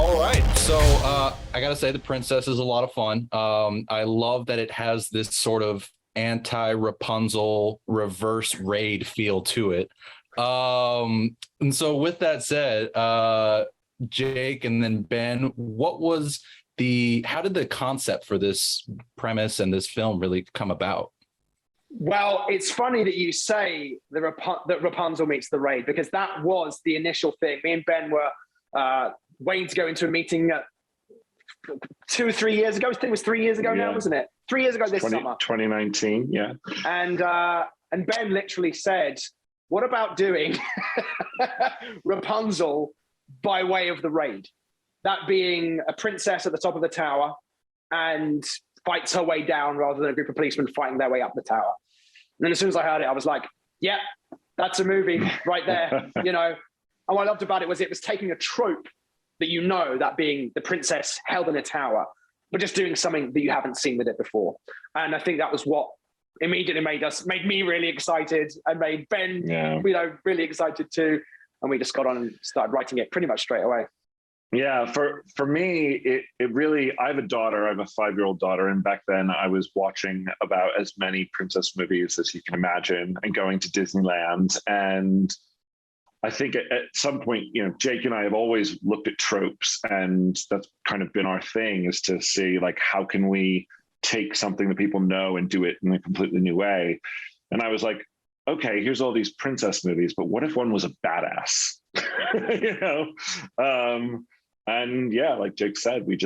All right. So I got to say, The Princess is a lot of fun. I love that it has this sort of anti-Rapunzel reverse raid feel to it. And so with that said, Jake and then Ben, how did the concept for this premise and this film really come about? Well, it's funny that you say that Rapunzel meets the raid, because that was the initial thing. Me and Ben were waiting to go into a meeting 2 or 3 years ago. I think it was 3 years ago now, wasn't it? 3 years ago this summer. 2019, yeah. And Ben literally said, what about doing Rapunzel by way of the raid? That being a princess at the top of the tower and fights her way down rather than a group of policemen fighting their way up the tower. And then as soon as I heard it, I was like, yeah, that's a movie right there, And what I loved about it was taking a trope that that being the princess held in a tower, but just doing something that you haven't seen with it before. And I think that was what immediately made me really excited and made Ben, really excited too. And we just got on and started writing it pretty much straight away. Yeah, for me, it really, I have a daughter, I have a 5-year-old daughter, and back then I was watching about as many princess movies as you can imagine and going to Disneyland. And I think at some point, Jake and I have always looked at tropes, and that's kind of been our thing, is to see like, how can we take something that people know and do it in a completely new way? And I was like, okay, here's all these princess movies, but what if one was a badass? And yeah, like Jake said, we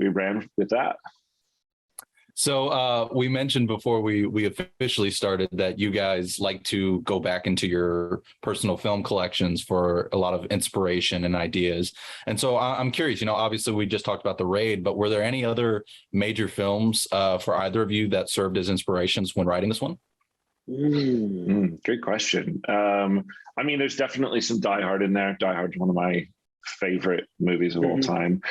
ran with that. So we mentioned before we officially started that you guys like to go back into your personal film collections for a lot of inspiration and ideas. And so I'm curious, obviously we just talked about The Raid, but were there any other major films for either of you that served as inspirations when writing this one? Great question. There's definitely some Die Hard in there. Die Hard's one of my favorite movies of all time.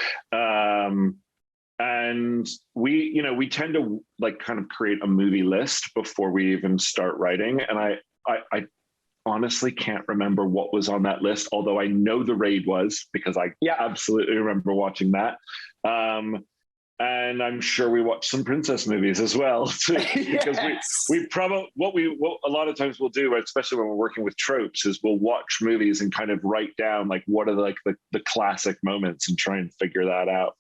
And we tend to like kind of create a movie list before we even start writing. And I honestly can't remember what was on that list, although I know The Raid was, because I absolutely remember watching that. And I'm sure we watched some princess movies as well, too, because we probably what a lot of times we'll do, especially when we're working with tropes, is we'll watch movies and kind of write down like what are the classic moments and try and figure that out.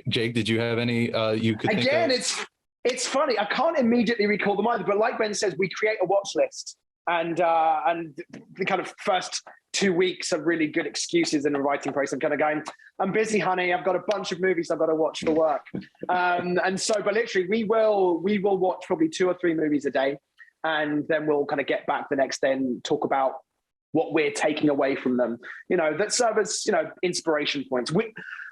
Jake, did you have any you could think Again, of? it's funny. I can't immediately recall them either, but like Ben says, we create a watch list, and the kind of first 2 weeks are really good excuses in the writing process. I'm kind of going, I'm busy, honey. I've got a bunch of movies I've got to watch for work. But literally we will watch probably 2 or 3 movies a day. And then we'll kind of get back the next day and talk about what we're taking away from them, that serve as, inspiration points.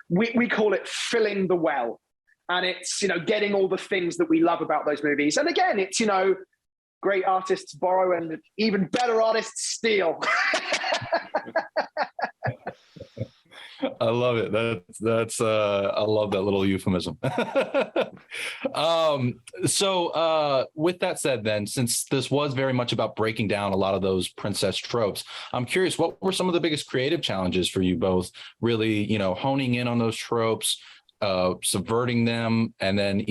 We call it filling the well. And it's, getting all the things that we love about those movies. And again, it's, great artists borrow and even better artists steal. I love it. That's I love that little euphemism. So with that said, then, since this was very much about breaking down a lot of those princess tropes, I'm curious, what were some of the biggest creative challenges for you both, really, honing in on those tropes, subverting them, and then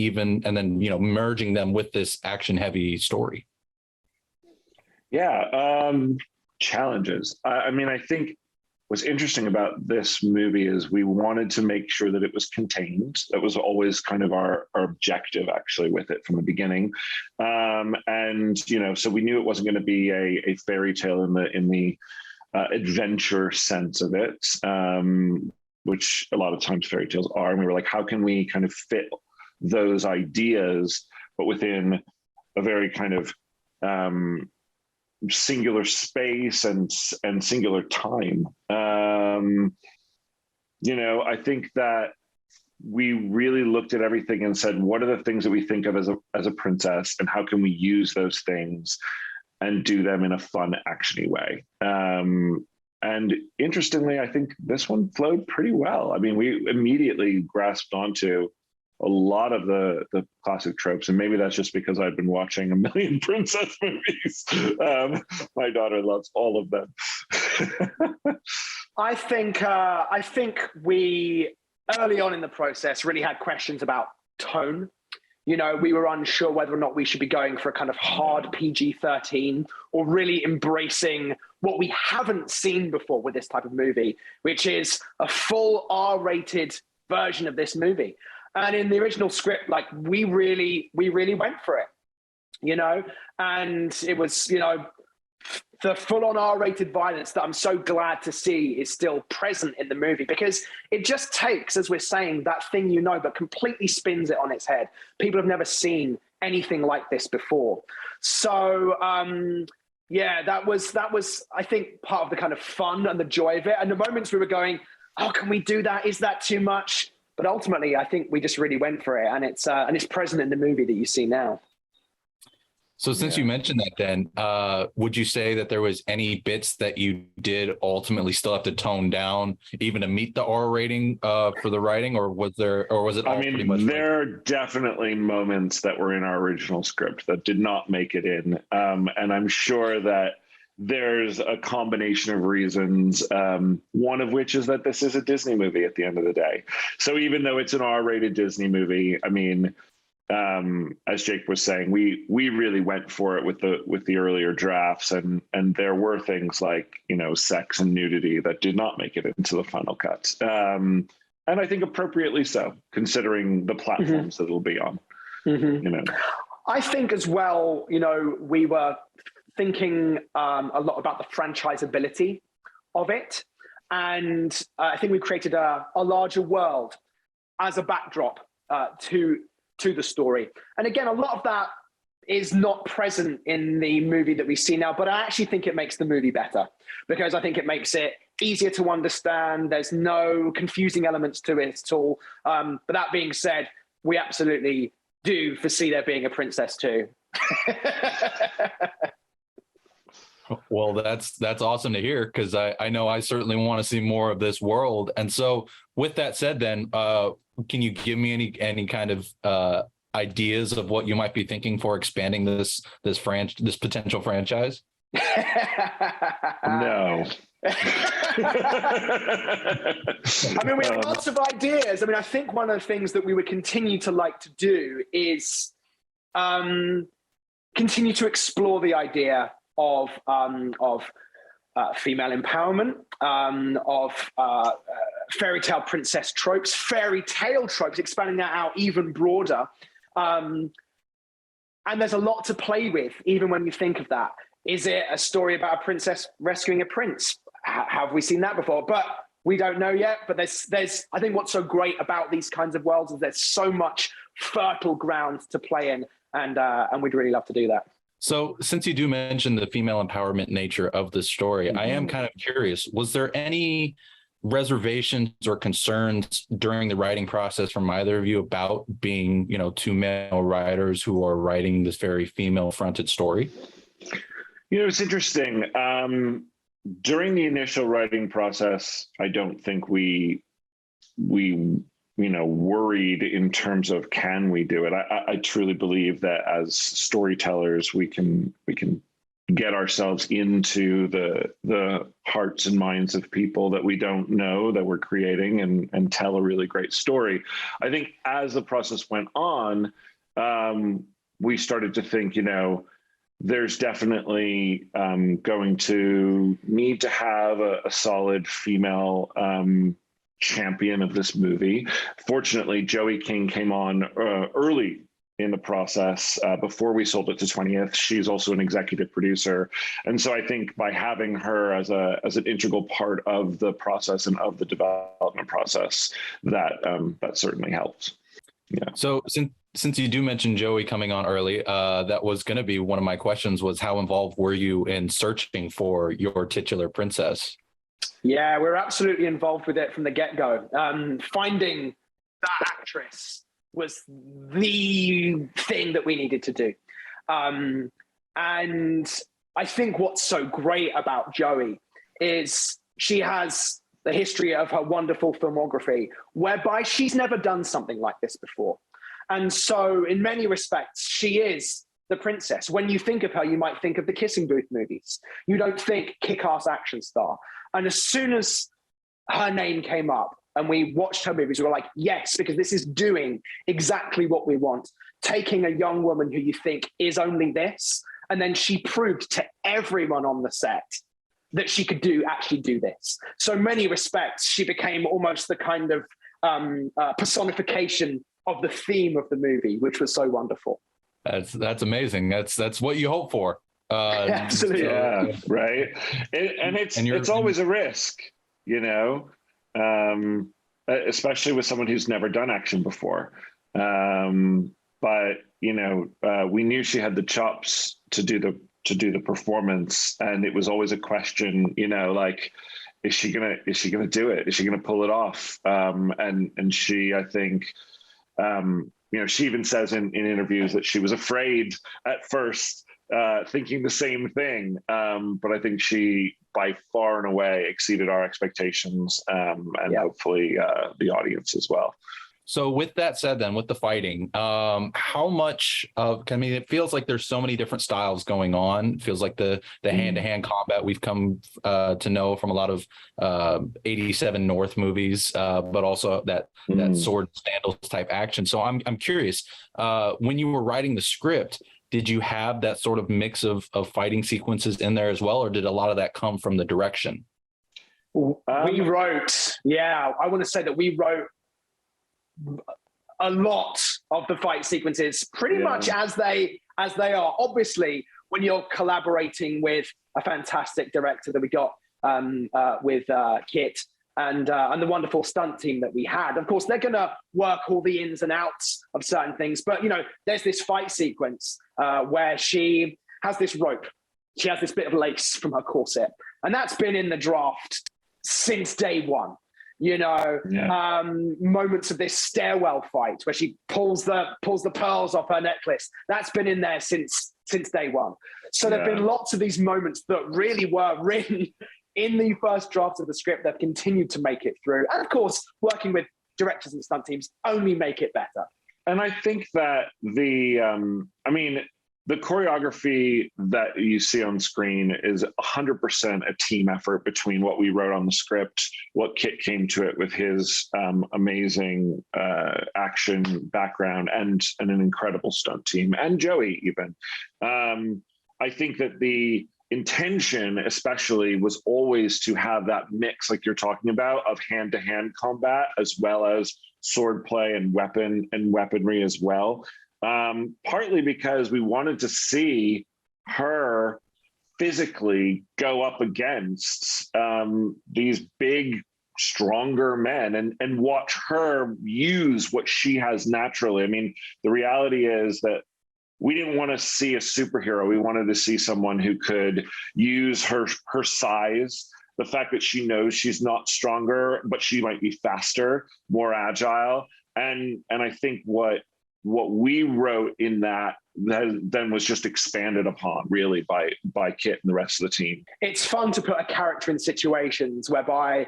merging them with this action heavy story? Yeah, challenges. I think what's interesting about this movie is we wanted to make sure that it was contained. That was always kind of our objective, actually, with it from the beginning. So we knew it wasn't going to be a fairy tale in the adventure sense of it, which a lot of times fairy tales are. And we were like, how can we kind of fit those ideas, but within a very kind of singular space and singular time. I think that we really looked at everything and said, what are the things that we think of as a princess, and how can we use those things and do them in a fun, actiony way? And interestingly, I think this one flowed pretty well. We immediately grasped onto a lot of the classic tropes, and maybe that's just because I've been watching a million princess movies. My daughter loves all of them. I think we early on in the process really had questions about tone. You know, we were unsure whether or not we should be going for a kind of hard PG-13 or really embracing what we haven't seen before with this type of movie, which is a full R-rated version of this movie. And in the original script, like we really went for it, you know, and it was, you know, the full-on R-rated violence that I'm so glad to see is still present in the movie, because it just takes, as we're saying, that thing, you know, but completely spins it on its head. People have never seen anything like this before. So yeah, that was I think part of the kind of fun and the joy of it. And the moments we were going, oh, can we do that? Is that too much? But ultimately, I think we just really went for it, and it's present in the movie that you see now. So since you mentioned that, then would you say that there was any bits that you did ultimately still have to tone down even to meet the R rating for the writing, or was it all pretty much? There are definitely moments that were in our original script that did not make it in. And I'm sure that there's a combination of reasons, one of which is that this is a Disney movie at the end of the day. So even though it's an R-rated Disney movie, I mean, as Jake was saying, we really went for it with the earlier drafts, and there were things like, you know, sex and nudity that did not make it into the final cut, and I think appropriately so, considering the platforms that it'll be on. You know, I think as well, you know, we were thinking a lot about the franchisability of it, and I think we created a larger world as a backdrop to the story. And again, a lot of that is not present in the movie that we see now, but I actually think it makes the movie better, because I think it makes it easier to understand. There's no confusing elements to it at all. But that being said, we absolutely do foresee there being a princess too. Well, that's awesome to hear, because I know I certainly want to see more of this world. And so with that said, then can you give me any kind of ideas of what you might be thinking for expanding this potential franchise? No. I mean, we have lots of ideas. I mean, I think one of the things that we would continue to like to do is continue to explore the idea of female empowerment, of fairy tale princess tropes, fairy tale tropes, expanding that out even broader. And there's a lot to play with, even when you think of that. Is it a story about a princess rescuing a prince? Have we seen that before? But we don't know yet. But there's I think what's so great about these kinds of worlds is there's so much fertile ground to play in, and we'd really love to do that. So since you do mention the female empowerment nature of the story, I am kind of curious, was there any reservations or concerns during the writing process from either of you about being, you know, two male writers who are writing this very female fronted story? You know, it's interesting. During the initial writing process, I don't think we you know, worried in terms of, can we do it? I truly believe that as storytellers, we can get ourselves into the hearts and minds of people that we don't know that we're creating, and tell a really great story. I think as the process went on, we started to think, you know, there's definitely going to need to have a solid female champion of this movie. Fortunately, Joey King came on early in the process before we sold it to 20th. She's also an executive producer, and so I think by having her as an integral part of the process and of the development process, that certainly helps. Yeah. So since you do mention Joey coming on early, that was going to be one of my questions, was how involved were you in searching for your titular princess? Yeah, we're absolutely involved with it from the get-go. Finding that actress was the thing that we needed to do. And I think what's so great about Joey is she has the history of her wonderful filmography, whereby she's never done something like this before. And so in many respects, she is the princess. When you think of her, you might think of the Kissing Booth movies. You don't think kick-ass action star. And as soon as her name came up and we watched her movies, we were like, yes, because this is doing exactly what we want. Taking a young woman who you think is only this, and then she proved to everyone on the set that she could actually do this. So many respects, she became almost the kind of personification of the theme of the movie, which was so wonderful. That's amazing. That's what you hope for. Absolutely. Yeah, right. It's always a risk, you know, especially with someone who's never done action before. But you know, we knew she had the chops to do the performance, and it was always a question, you know, like, is she gonna do it? Is she gonna pull it off? And she, I think, you know, she even says in interviews that she was afraid at first, thinking the same thing. But I think she, by far and away, exceeded our expectations, and hopefully the audience as well. So with that said, then with the fighting, how much of, I mean, it feels like there's so many different styles going on. It feels like the hand-to-hand combat we've come to know from a lot of 87 North movies, but also that sword sandals type action. So I'm curious, when you were writing the script, did you have that sort of mix of fighting sequences in there as well, or did a lot of that come from the direction? We wrote, I want to say that we wrote a lot of the fight sequences pretty much as they are. Obviously, when you're collaborating with a fantastic director that we got with Kit and the wonderful stunt team that we had, of course, they're going to work all the ins and outs of certain things. But, you know, there's this fight sequence where she has this rope. She has this bit of lace from her corset. And that's been in the draft since day one. You know, moments of this stairwell fight where she pulls the pearls off her necklace. That's been in there since day one. So there've been lots of these moments that really were written in the first draft of the script that continued to make it through. And of course, working with directors and stunt teams only make it better. And I think that the choreography that you see on screen is 100% a team effort between what we wrote on the script, what Kit came to it with his amazing action background, and an incredible stunt team, and Joey even. I think that the intention especially was always to have that mix, like you're talking about, of hand-to-hand combat as well as swordplay and weaponry as well. Partly because we wanted to see her physically go up against these big, stronger men and watch her use what she has naturally. I mean, the reality is that we didn't want to see a superhero. We wanted to see someone who could use her size, the fact that she knows she's not stronger, but she might be faster, more agile. And I think what we wrote in that then was just expanded upon really by Kit and the rest of the team. It's fun to put a character in situations whereby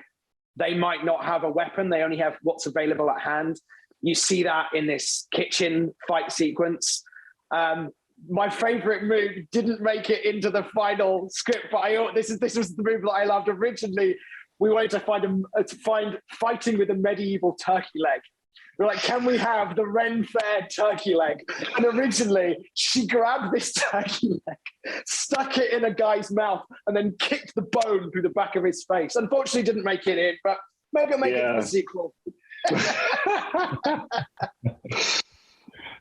they might not have a weapon. They only have what's available at hand. You see that in this kitchen fight sequence. My favorite move didn't make it into the final script, but this was the move that I loved originally. We wanted to find fighting with a medieval turkey leg. We're like, can we have the Ren Fair turkey leg? And originally, she grabbed this turkey leg, stuck it in a guy's mouth, and then kicked the bone through the back of his face. Unfortunately, didn't make it in, but maybe it'll make it in the sequel.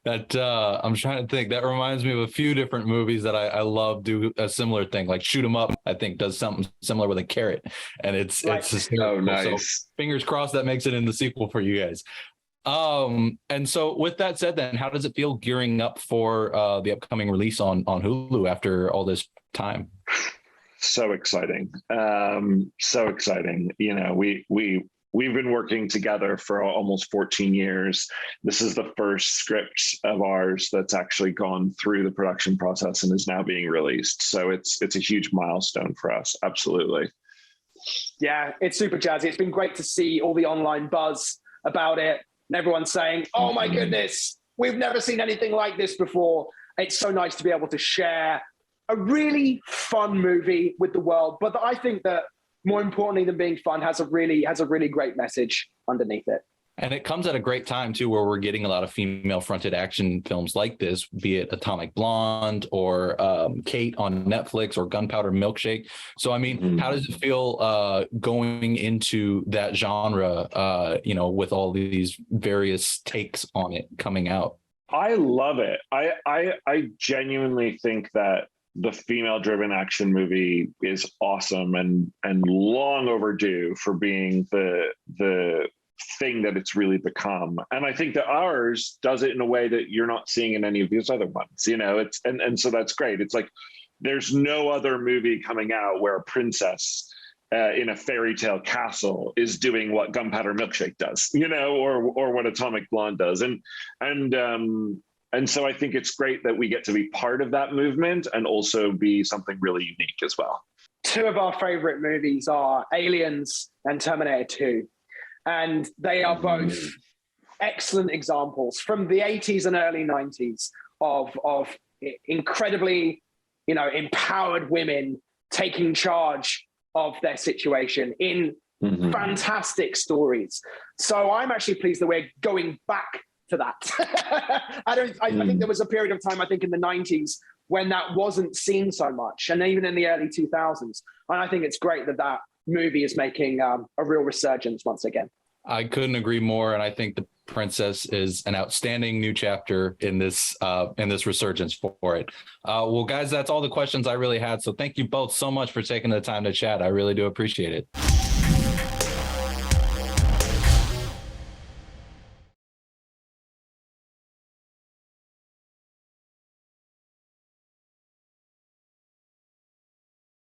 That I'm trying to think. That reminds me of a few different movies that I love do a similar thing. Like Shoot 'Em Up, I think, does something similar with a carrot, and it's hysterical. Nice. So fingers crossed that makes it in the sequel for you guys. And so with that said, then how does it feel gearing up for the upcoming release on Hulu after all this time? So exciting. So exciting. You know, we've been working together for almost 14 years. This is the first script of ours that's actually gone through the production process and is now being released. So it's a huge milestone for us. Absolutely. Yeah, it's super jazzy. It's been great to see all the online buzz about it. And everyone's saying, oh my goodness, we've never seen anything like this before. It's so nice to be able to share a really fun movie with the world. But I think that more importantly than being fun, has a really great message underneath it. And it comes at a great time, too, where we're getting a lot of female-fronted action films like this, be it Atomic Blonde or Kate on Netflix or Gunpowder Milkshake. So, I mean, how does it feel going into that genre, with all these various takes on it coming out? I love it. I genuinely think that the female-driven action movie is awesome and long overdue for being the thing that it's really become. And I think that ours does it in a way that you're not seeing in any of these other ones. It's and so that's great. It's like there's no other movie coming out where a princess in a fairy tale castle is doing what Gunpowder Milkshake does, or what Atomic Blonde does. And so I think it's great that we get to be part of that movement and also be something really unique as well. Two of our favorite movies are Aliens and Terminator 2. And they are both excellent examples from the 80s and early 90s of incredibly, empowered women taking charge of their situation in fantastic stories. So I'm actually pleased that we're going back to that. I think there was a period of time, I think in the 90s, when that wasn't seen so much, and even in the early 2000s. And I think it's great that movie is making a real resurgence once again. I couldn't agree more, and I think The Princess is an outstanding new chapter in this resurgence for it. Well, guys, that's all the questions I really had. So thank you both so much for taking the time to chat. I really do appreciate it.